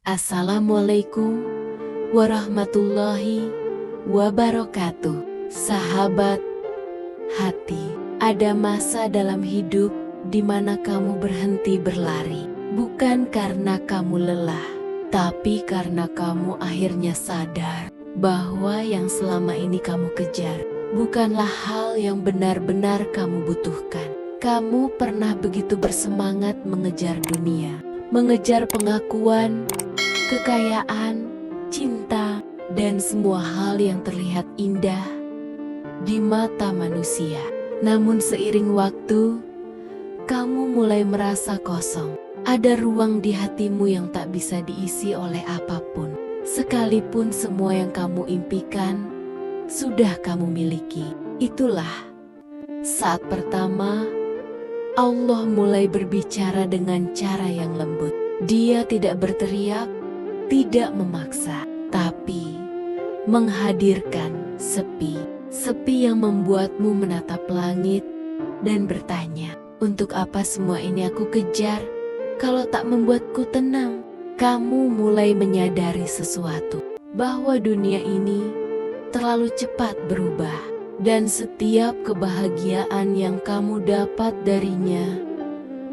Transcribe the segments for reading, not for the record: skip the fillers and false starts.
Assalamualaikum warahmatullahi wabarakatuh. Sahabat hati, ada masa dalam hidup di mana kamu berhenti berlari, bukan karena kamu lelah, tapi karena kamu akhirnya sadar bahwa yang selama ini kamu kejar bukanlah hal yang benar-benar kamu butuhkan. Kamu pernah begitu bersemangat mengejar dunia, mengejar pengakuan, kekayaan, cinta, dan semua hal yang terlihat indah di mata manusia. Namun seiring waktu, kamu mulai merasa kosong. Ada ruang di hatimu yang tak bisa diisi oleh apapun. Sekalipun semua yang kamu impikan sudah kamu miliki. Itulah saat pertama Allah mulai berbicara dengan cara yang lembut. Dia tidak berteriak, tidak memaksa, tapi menghadirkan sepi. Sepi yang membuatmu menatap langit dan bertanya, untuk apa semua ini aku kejar kalau tak membuatku tenang? Kamu mulai menyadari sesuatu, bahwa dunia ini terlalu cepat berubah. Dan setiap kebahagiaan yang kamu dapat darinya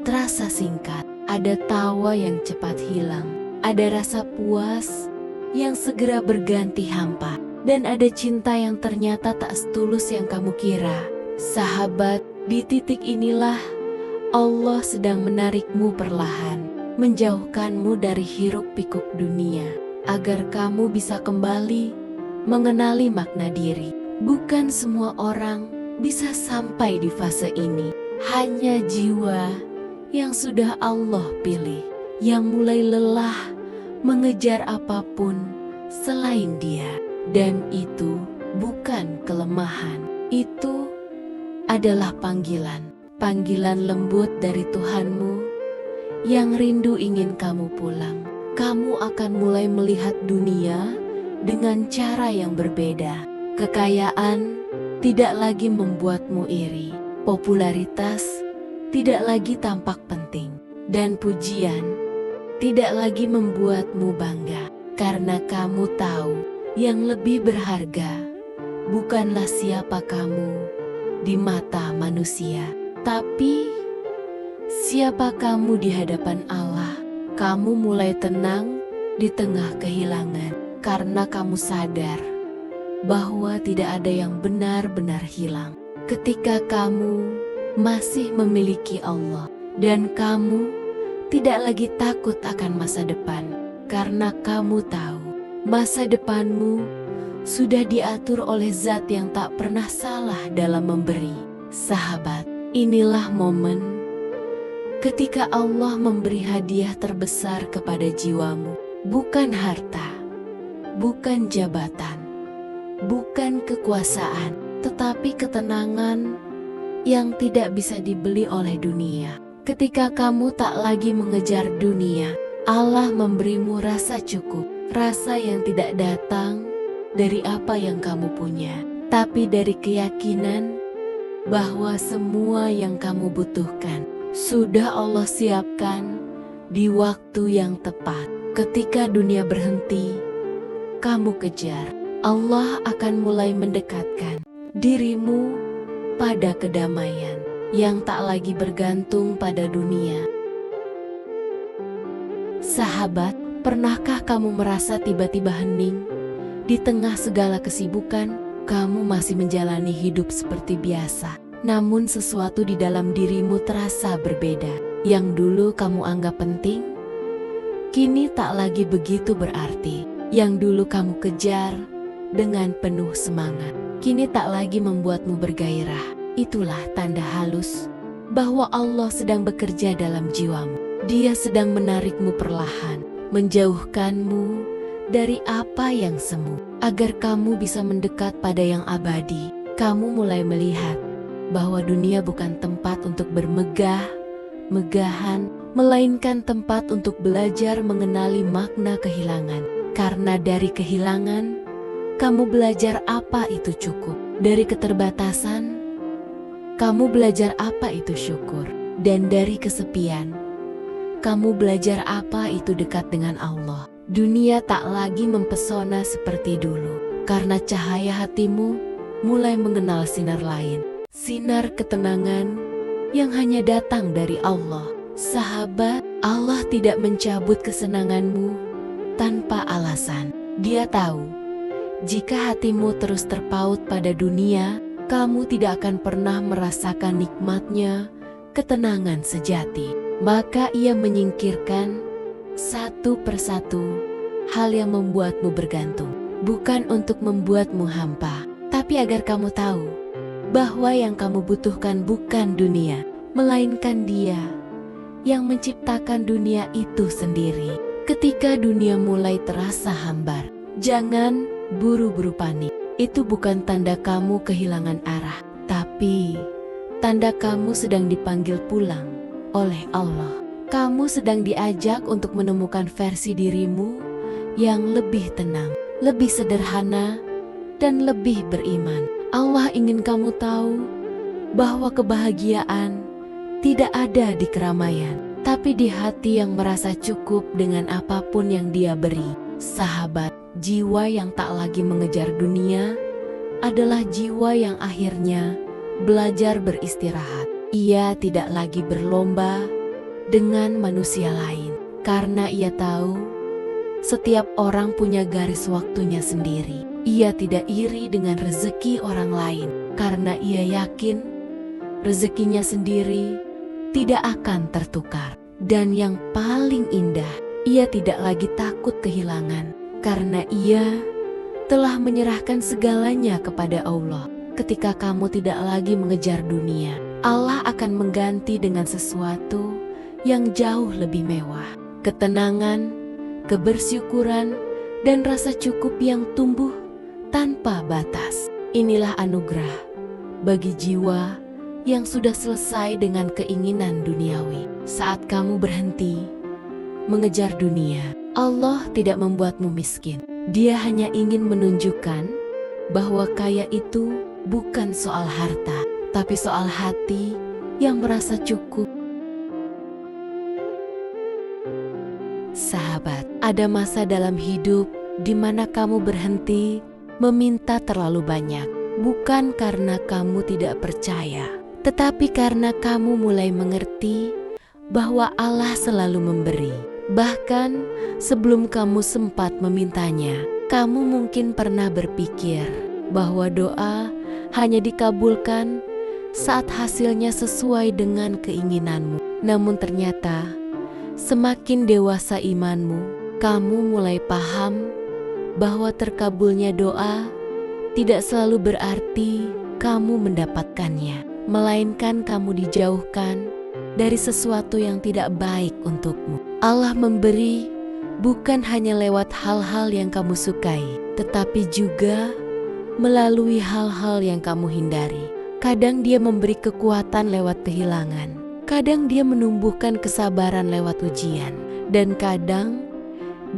terasa singkat. Ada tawa yang cepat hilang, ada rasa puas yang segera berganti hampa, dan ada cinta yang ternyata tak setulus yang kamu kira. Sahabat, di titik inilah Allah sedang menarikmu perlahan, menjauhkanmu dari hiruk-pikuk dunia, agar kamu bisa kembali mengenali makna diri. Bukan semua orang bisa sampai di fase ini. Hanya jiwa yang sudah Allah pilih, yang mulai lelah mengejar apapun selain Dia. Dan itu bukan kelemahan. Itu adalah panggilan. Panggilan lembut dari Tuhanmu yang rindu ingin kamu pulang. Kamu akan mulai melihat dunia dengan cara yang berbeda. Kekayaan tidak lagi membuatmu iri, popularitas tidak lagi tampak penting, dan pujian tidak lagi membuatmu bangga, karena kamu tahu yang lebih berharga bukanlah siapa kamu di mata manusia, tapi siapa kamu di hadapan Allah. Kamu mulai tenang di tengah kehilangan, karena kamu sadar bahwa tidak ada yang benar-benar hilang. Ketika kamu masih memiliki Allah, dan kamu tidak lagi takut akan masa depan, karena kamu tahu masa depanmu sudah diatur oleh Zat yang tak pernah salah dalam memberi. Sahabat, inilah momen ketika Allah memberi hadiah terbesar kepada jiwamu. Bukan harta, bukan jabatan, bukan kekuasaan, tetapi ketenangan yang tidak bisa dibeli oleh dunia. Ketika kamu tak lagi mengejar dunia, Allah memberimu rasa cukup, rasa yang tidak datang dari apa yang kamu punya, tapi dari keyakinan bahwa semua yang kamu butuhkan sudah Allah siapkan di waktu yang tepat. Ketika dunia berhenti, kamu kejar, Allah akan mulai mendekatkan dirimu pada kedamaian yang tak lagi bergantung pada dunia. Sahabat, pernahkah kamu merasa tiba-tiba hening? Di tengah segala kesibukan, kamu masih menjalani hidup seperti biasa. Namun sesuatu di dalam dirimu terasa berbeda. Yang dulu kamu anggap penting, kini tak lagi begitu berarti. Yang dulu kamu kejar dengan penuh semangat, kini tak lagi membuatmu bergairah. Itulah tanda halus bahwa Allah sedang bekerja dalam jiwamu. Dia sedang menarikmu perlahan, menjauhkanmu dari apa yang semu, agar kamu bisa mendekat pada yang abadi. Kamu mulai melihat bahwa dunia bukan tempat untuk bermegah-megahan, melainkan tempat untuk belajar mengenali makna kehilangan. Karena dari kehilangan, kamu belajar apa itu cukup. Dari keterbatasan, kamu belajar apa itu syukur. Dan dari kesepian, Kamu belajar apa itu dekat dengan Allah. Dunia tak lagi mempesona seperti dulu, karena cahaya hatimu mulai mengenal sinar lain. Sinar ketenangan yang hanya datang dari Allah. Sahabat, Allah tidak mencabut kesenanganmu tanpa alasan. Dia tahu, jika hatimu terus terpaut pada dunia, kamu tidak akan pernah merasakan nikmatnya ketenangan sejati. Maka ia menyingkirkan satu persatu hal yang membuatmu bergantung. Bukan untuk membuatmu hampa, tapi agar kamu tahu bahwa yang kamu butuhkan bukan dunia, melainkan Dia yang menciptakan dunia itu sendiri. Ketika dunia mulai terasa hambar, jangan buru-buru panik. Itu bukan tanda kamu kehilangan arah, tapi tanda kamu sedang dipanggil pulang oleh Allah. Kamu sedang diajak untuk menemukan versi dirimu yang lebih tenang, lebih sederhana, dan lebih beriman. Allah ingin kamu tahu bahwa kebahagiaan tidak ada di keramaian, tapi di hati yang merasa cukup dengan apapun yang Dia beri. Sahabat, jiwa yang tak lagi mengejar dunia adalah jiwa yang akhirnya belajar beristirahat. Ia tidak lagi berlomba dengan manusia lain, karena ia tahu setiap orang punya garis waktunya sendiri. Ia tidak iri dengan rezeki orang lain, karena ia yakin rezekinya sendiri tidak akan tertukar. Dan yang paling indah, ia tidak lagi takut kehilangan, karena ia telah menyerahkan segalanya kepada Allah. Ketika kamu tidak lagi mengejar dunia, Allah akan mengganti dengan sesuatu yang jauh lebih mewah. Ketenangan, kebersyukuran, dan rasa cukup yang tumbuh tanpa batas. Inilah anugerah bagi jiwa yang sudah selesai dengan keinginan duniawi. Saat kamu berhenti mengejar dunia, Allah tidak membuatmu miskin. Dia hanya ingin menunjukkan bahwa kaya itu bukan soal harta, tapi soal hati yang merasa cukup. Sahabat, ada masa dalam hidup di mana kamu berhenti meminta terlalu banyak, bukan karena kamu tidak percaya, tetapi karena kamu mulai mengerti bahwa Allah selalu memberi. Bahkan sebelum kamu sempat memintanya, kamu mungkin pernah berpikir bahwa doa hanya dikabulkan saat hasilnya sesuai dengan keinginanmu. Namun ternyata semakin dewasa imanmu, kamu mulai paham bahwa terkabulnya doa tidak selalu berarti kamu mendapatkannya, melainkan kamu dijauhkan dari sesuatu yang tidak baik untukmu. Allah memberi bukan hanya lewat hal-hal yang kamu sukai, tetapi juga melalui hal-hal yang kamu hindari. Kadang Dia memberi kekuatan lewat kehilangan, kadang Dia menumbuhkan kesabaran lewat ujian, dan kadang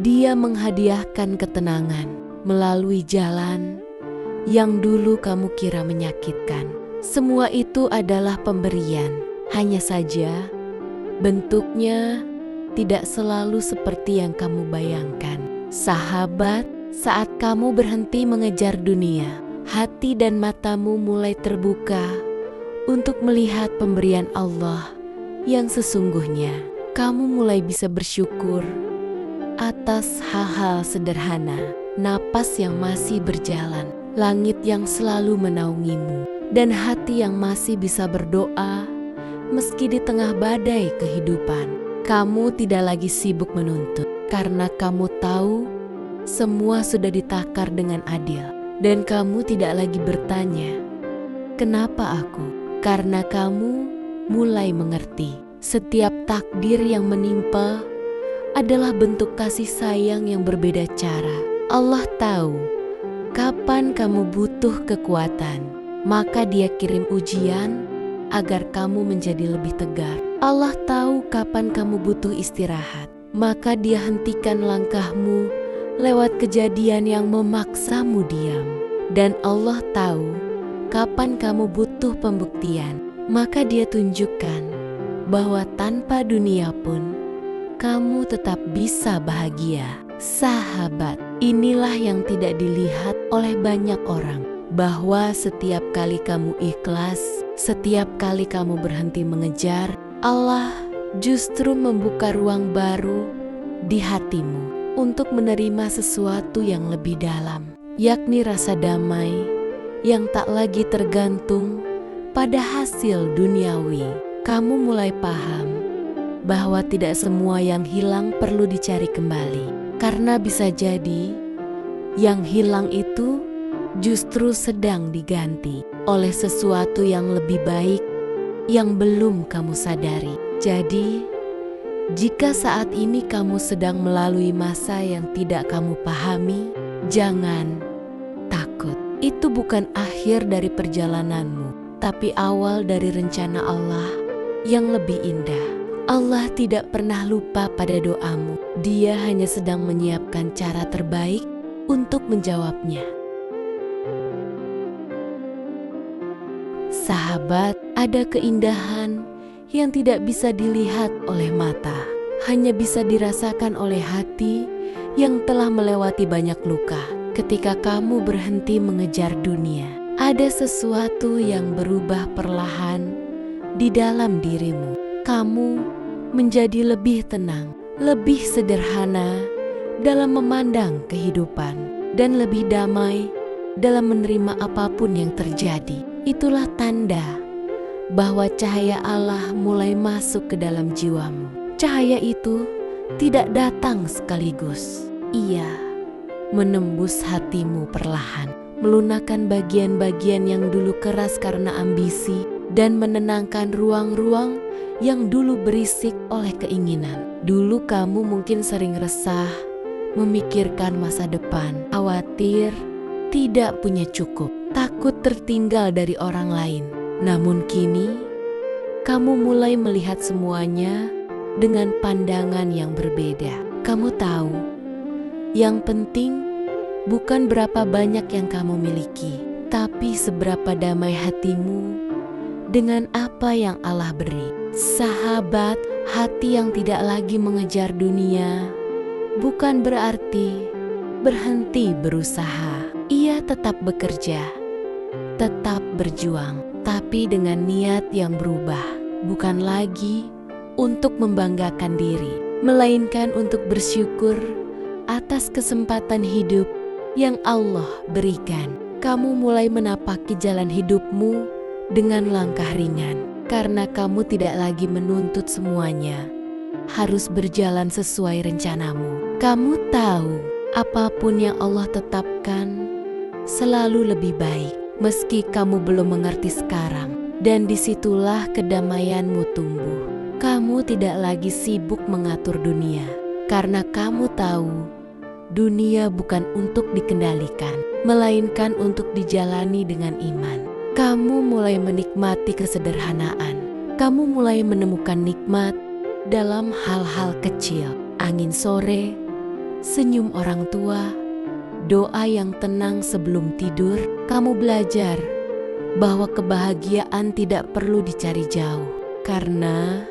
Dia menghadiahkan ketenangan melalui jalan yang dulu kamu kira menyakitkan. Semua itu adalah pemberian, hanya saja bentuknya tidak selalu seperti yang kamu bayangkan. Sahabat, saat kamu berhenti mengejar dunia, hati dan matamu mulai terbuka untuk melihat pemberian Allah yang sesungguhnya. Kamu mulai bisa bersyukur atas hal-hal sederhana, napas yang masih berjalan, langit yang selalu menaungimu, dan hati yang masih bisa berdoa meski di tengah badai kehidupan. Kamu tidak lagi sibuk menuntut, karena kamu tahu semua sudah ditakar dengan adil. Dan kamu tidak lagi bertanya, "Kenapa aku?" Karena kamu mulai mengerti setiap takdir yang menimpa adalah bentuk kasih sayang yang berbeda cara. Allah tahu kapan kamu butuh kekuatan, maka Dia kirim ujian agar kamu menjadi lebih tegar. Allah tahu kapan kamu butuh istirahat, maka Dia hentikan langkahmu lewat kejadian yang memaksamu diam. Dan Allah tahu kapan kamu butuh pembuktian, maka Dia tunjukkan bahwa tanpa dunia pun kamu tetap bisa bahagia. Sahabat, inilah yang tidak dilihat oleh banyak orang, bahwa setiap kali kamu ikhlas, setiap kali kamu berhenti mengejar, Allah justru membuka ruang baru di hatimu untuk menerima sesuatu yang lebih dalam, yakni rasa damai yang tak lagi tergantung pada hasil duniawi. Kamu mulai paham bahwa tidak semua yang hilang perlu dicari kembali, karena bisa jadi yang hilang itu justru sedang diganti oleh sesuatu yang lebih baik yang belum kamu sadari. Jadi, jika saat ini kamu sedang melalui masa yang tidak kamu pahami, jangan takut. Itu bukan akhir dari perjalananmu, tapi awal dari rencana Allah yang lebih indah. Allah tidak pernah lupa pada doamu. Dia hanya sedang menyiapkan cara terbaik untuk menjawabnya. Sahabat, ada keindahan yang tidak bisa dilihat oleh mata, hanya bisa dirasakan oleh hati yang telah melewati banyak luka. Ketika kamu berhenti mengejar dunia, ada sesuatu yang berubah perlahan di dalam dirimu. Kamu menjadi lebih tenang, lebih sederhana dalam memandang kehidupan, dan lebih damai dalam menerima apapun yang terjadi. Itulah tanda bahwa cahaya Allah mulai masuk ke dalam jiwamu. Cahaya itu tidak datang sekaligus. Ia menembus hatimu perlahan, melunakkan bagian-bagian yang dulu keras karena ambisi, dan menenangkan ruang-ruang yang dulu berisik oleh keinginan. Dulu kamu mungkin sering resah, memikirkan masa depan, khawatir, tidak punya cukup, takut tertinggal dari orang lain. Namun kini, kamu mulai melihat semuanya dengan pandangan yang berbeda. Kamu tahu, yang penting bukan berapa banyak yang kamu miliki, tapi seberapa damai hatimu dengan apa yang Allah beri. Sahabat, hati yang tidak lagi mengejar dunia bukan berarti berhenti berusaha. Ia tetap bekerja, tetap berjuang, tapi dengan niat yang berubah, bukan lagi untuk membanggakan diri, melainkan untuk bersyukur atas kesempatan hidup yang Allah berikan. Kamu mulai menapaki jalan hidupmu dengan langkah ringan, karena kamu tidak lagi menuntut semuanya harus berjalan sesuai rencanamu. Kamu tahu, apapun yang Allah tetapkan selalu lebih baik, meski kamu belum mengerti sekarang. Dan disitulah kedamaianmu tumbuh. Kamu tidak lagi sibuk mengatur dunia, karena kamu tahu dunia bukan untuk dikendalikan, melainkan untuk dijalani dengan iman. Kamu mulai menikmati kesederhanaan. Kamu mulai menemukan nikmat dalam hal-hal kecil. Angin sore, senyum orang tua, doa yang tenang sebelum tidur. Kamu belajar bahwa kebahagiaan tidak perlu dicari jauh, karena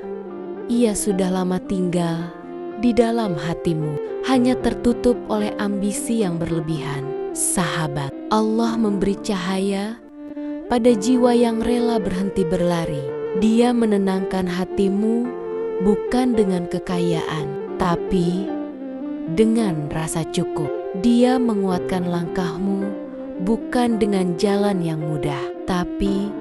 ia sudah lama tinggal di dalam hatimu, hanya tertutup oleh ambisi yang berlebihan. Sahabat, Allah memberi cahaya pada jiwa yang rela berhenti berlari. Dia menenangkan hatimu bukan dengan kekayaan, tapi dengan rasa cukup. Dia menguatkan langkahmu bukan dengan jalan yang mudah, tapi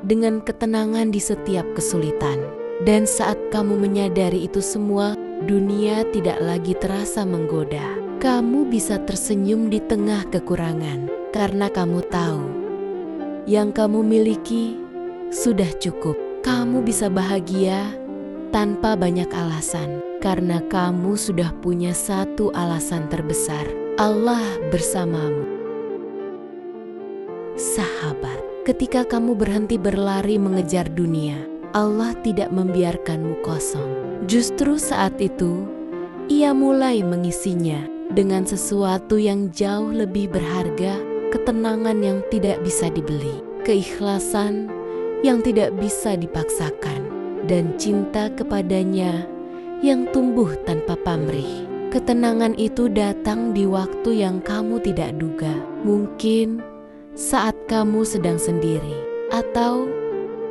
dengan ketenangan di setiap kesulitan. Dan saat kamu menyadari itu semua, dunia tidak lagi terasa menggoda. Kamu bisa tersenyum di tengah kekurangan, karena kamu tahu yang kamu miliki sudah cukup. Kamu bisa bahagia tanpa banyak alasan, karena kamu sudah punya satu alasan terbesar: Allah bersamamu. Sahabat, ketika kamu berhenti berlari mengejar dunia, Allah tidak membiarkanmu kosong. Justru saat itu, Ia mulai mengisinya dengan sesuatu yang jauh lebih berharga, ketenangan yang tidak bisa dibeli, keikhlasan yang tidak bisa dipaksakan, dan cinta kepadanya yang tumbuh tanpa pamrih. Ketenangan itu datang di waktu yang kamu tidak duga. Mungkin saat kamu sedang sendiri, atau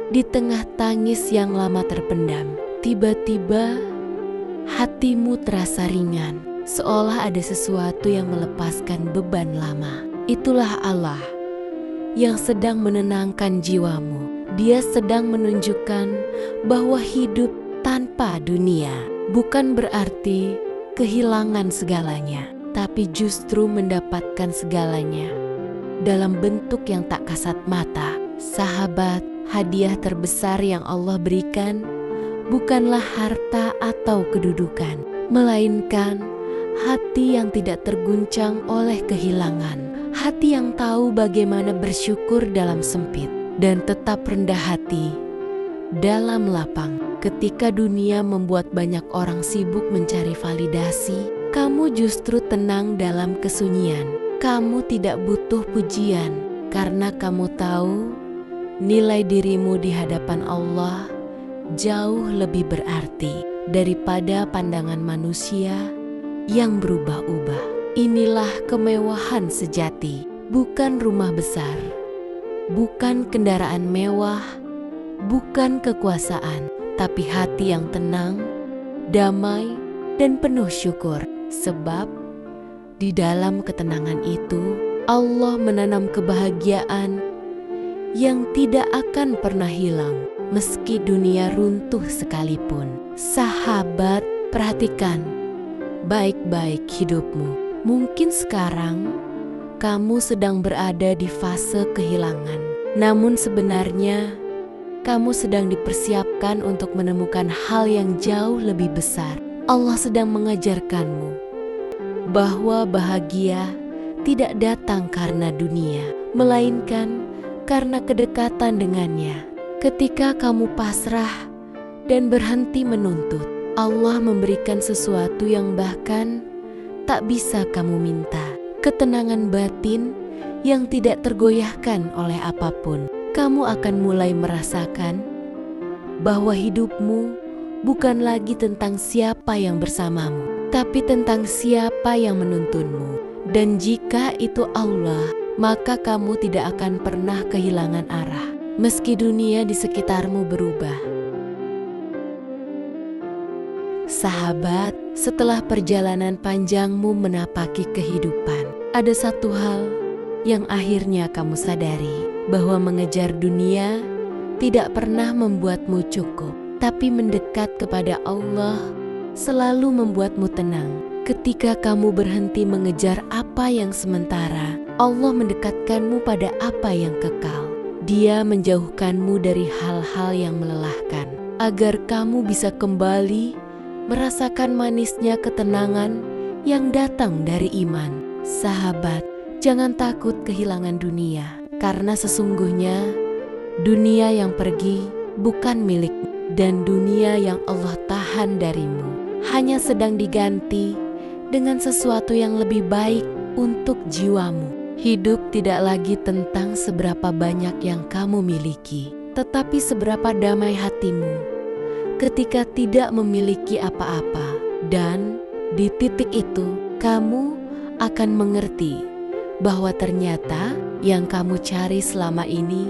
di tengah tangis yang lama terpendam. Tiba-tiba hatimu terasa ringan, seolah ada sesuatu yang melepaskan beban lama. Itulah Allah yang sedang menenangkan jiwamu. Dia sedang menunjukkan bahwa hidup tanpa dunia bukan berarti kehilangan segalanya, tapi justru mendapatkan segalanya dalam bentuk yang tak kasat mata. Sahabat, hadiah terbesar yang Allah berikan bukanlah harta atau kedudukan, melainkan hati yang tidak terguncang oleh kehilangan. Hati yang tahu bagaimana bersyukur dalam sempit dan tetap rendah hati dalam lapang. Ketika dunia membuat banyak orang sibuk mencari validasi, kamu justru tenang dalam kesunyian. Kamu tidak butuh pujian karena kamu tahu nilai dirimu di hadapan Allah jauh lebih berarti daripada pandangan manusia yang berubah-ubah. Inilah kemewahan sejati, bukan rumah besar, bukan kendaraan mewah, bukan kekuasaan, tapi hati yang tenang, damai, dan penuh syukur. Sebab di dalam ketenangan itu Allah menanam kebahagiaan yang tidak akan pernah hilang meski dunia runtuh sekalipun. Sahabat, perhatikan baik-baik hidupmu. Mungkin sekarang kamu sedang berada di fase kehilangan, namun sebenarnya kamu sedang dipersiapkan untuk menemukan hal yang jauh lebih besar. Allah sedang mengajarkanmu bahwa bahagia tidak datang karena dunia, melainkan karena kedekatan dengannya. Ketika kamu pasrah dan berhenti menuntut, Allah memberikan sesuatu yang bahkan tak bisa kamu minta. Ketenangan batin yang tidak tergoyahkan oleh apapun. Kamu akan mulai merasakan bahwa hidupmu bukan lagi tentang siapa yang bersamamu, tapi tentang siapa yang menuntunmu. Dan jika itu Allah, maka kamu tidak akan pernah kehilangan arah, meski dunia di sekitarmu berubah. Sahabat, setelah perjalanan panjangmu menapaki kehidupan, ada satu hal yang akhirnya kamu sadari, bahwa mengejar dunia tidak pernah membuatmu cukup, tapi mendekat kepada Allah selalu membuatmu tenang. Ketika kamu berhenti mengejar apa yang sementara, Allah mendekatkanmu pada apa yang kekal. Dia menjauhkanmu dari hal-hal yang melelahkan, agar kamu bisa kembali merasakan manisnya ketenangan yang datang dari iman. Sahabat, jangan takut kehilangan dunia, karena sesungguhnya dunia yang pergi bukan milikmu, dan dunia yang Allah tahan darimu hanya sedang diganti dengan sesuatu yang lebih baik untuk jiwamu. Hidup tidak lagi tentang seberapa banyak yang kamu miliki, tetapi seberapa damai hatimu ketika tidak memiliki apa-apa. Dan di titik itu kamu akan mengerti bahwa ternyata yang kamu cari selama ini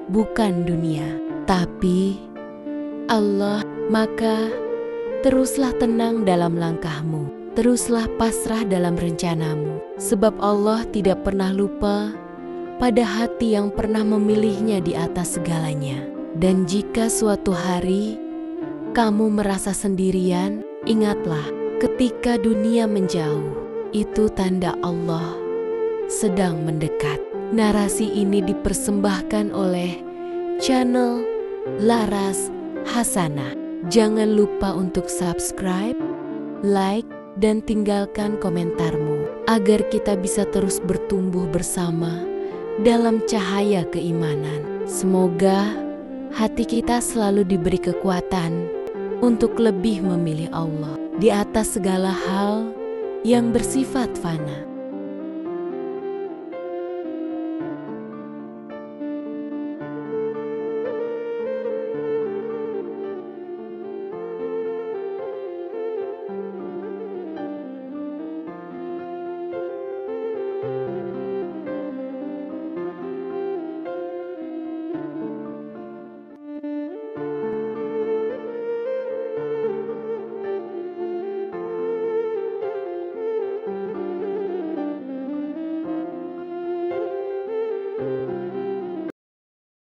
bukan dunia, tapi Allah. Maka teruslah tenang dalam langkahmu, teruslah pasrah dalam rencanamu, sebab Allah tidak pernah lupa pada hati yang pernah memilihnya di atas segalanya. Dan jika suatu hari kamu merasa sendirian, ingatlah, ketika dunia menjauh, itu tanda Allah sedang mendekat. Narasi ini dipersembahkan oleh channel Laras Hasanah. Jangan lupa untuk subscribe, like, dan tinggalkan komentarmu agar kita bisa terus bertumbuh bersama dalam cahaya keimanan. Semoga hati kita selalu diberi kekuatan untuk lebih memilih Allah di atas segala hal yang bersifat fana.